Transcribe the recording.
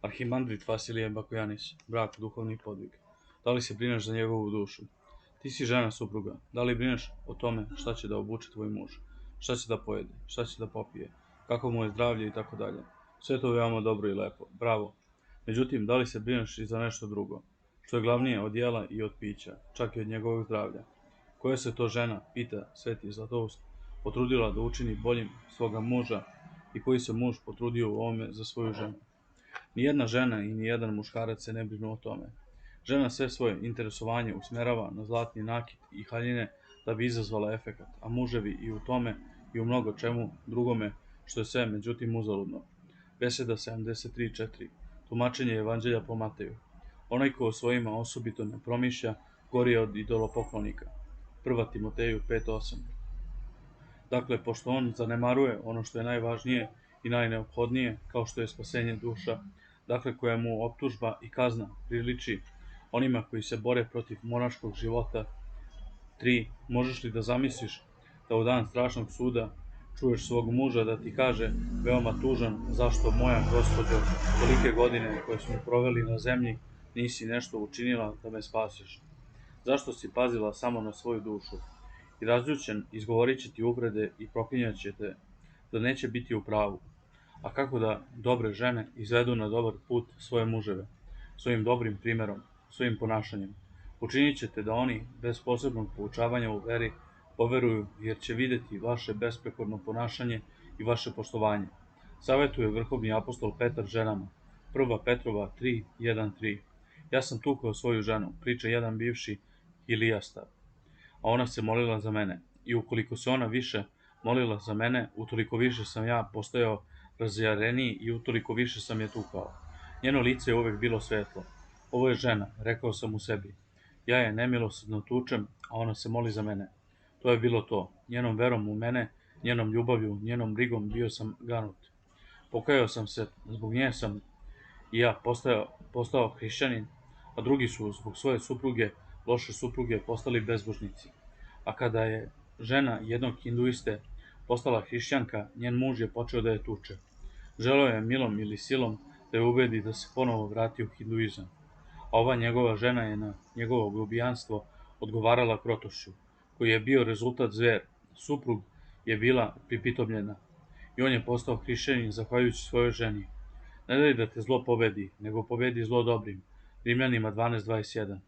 Arhimandrit Vasilije Bakojanis, brak, duhovni podvig. Da li se brineš za njegovu dušu? Ti si žena supruga, da li brineš o tome šta će da obuče tvoj muž, šta će da pojede, šta će da popije, kako mu je zdravlje i tako dalje. Sve to veoma dobro i lepo, bravo. Međutim, da li se brineš i za nešto drugo, što je glavnije od jela i od pića, čak i od njegovog zdravlja? Koja se to žena, pita Sveti Zlatoust, potrudila da učini boljim svoga muža i koji se muž potrudio u ovome za svoju ženu? Nijedna žena i nijedan muškarac se ne brinu o tome. Žena sve svoje interesovanje usmerava na zlatni nakit i haljine da bi izazvala efekat, a muževi i u tome i u mnogo čemu drugome, što je sve međutim uzaludno. Beseda 73.4. Tumačenje Evanđelja po Mateju. Onaj ko o svojima osobito ne promišlja, gori je od idolopoklonika. 1. Timoteju 5.8. Dakle, pošto on zanemaruje ono što je najvažnije i najneophodnije, kao što je spasenje duša, dakle koja mu optužba i kazna priliči onima koji se bore protiv monaškog života. 3. Možeš li da zamisliš da u dan strašnog suda čuješ svog muža da ti kaže veoma tužan zašto moja gospođo tolike godine koje smo proveli na zemlji nisi nešto učinila da me spasiš? Zašto si pazila samo na svoju dušu? I razljućen izgovorit će ti uvrede i proklinjat će te da neće biti u pravu. A kako da dobre žene izvedu na dobar put svoje muževe? Svojim dobrim primerom, svojim ponašanjem. Učinit ćete da oni, bez posebnog poučavanja u veri, poveruju, jer će videti vaše besprekorno ponašanje i vaše poštovanje. Savetuje vrhovni apostol Petar ženama. 1. Petrova 3.1.3. Ja sam tukao svoju ženu, priča jedan bivši Ilijastav, a ona se molila za mene. I ukoliko se ona više molila za mene, utoliko više sam ja postojao razjareniji i utoliko više sam je tukao. Njeno lice je uvek bilo svetlo. Ovo je žena, rekao sam u sebi. Ja je nemilosrdno tučem, a ona se moli za mene. To je bilo to. Njenom verom u mene, njenom ljubavlju, njenom brigom bio sam ganut. Pokajao sam se, zbog nje sam i ja postao hrišćanin, a drugi su zbog svoje supruge, loše supruge, postali bezbožnici. A kada je žena jednog hinduiste postala hrišćanka, njen muž je počeo da je tuče. Želeo je milom ili silom da je ubedi da se ponovo vrati u hinduizam. A ova njegova žena je na njegovo grubijanstvo odgovarala krotošću, koji je bio rezultat zver. Suprug je bila pripitomljena i on je postao hrišćanin zahvaljujući svojoj ženi. Ne daj da te zlo pobedi, nego pobedi zlo dobrim. Rimljanima 12.21.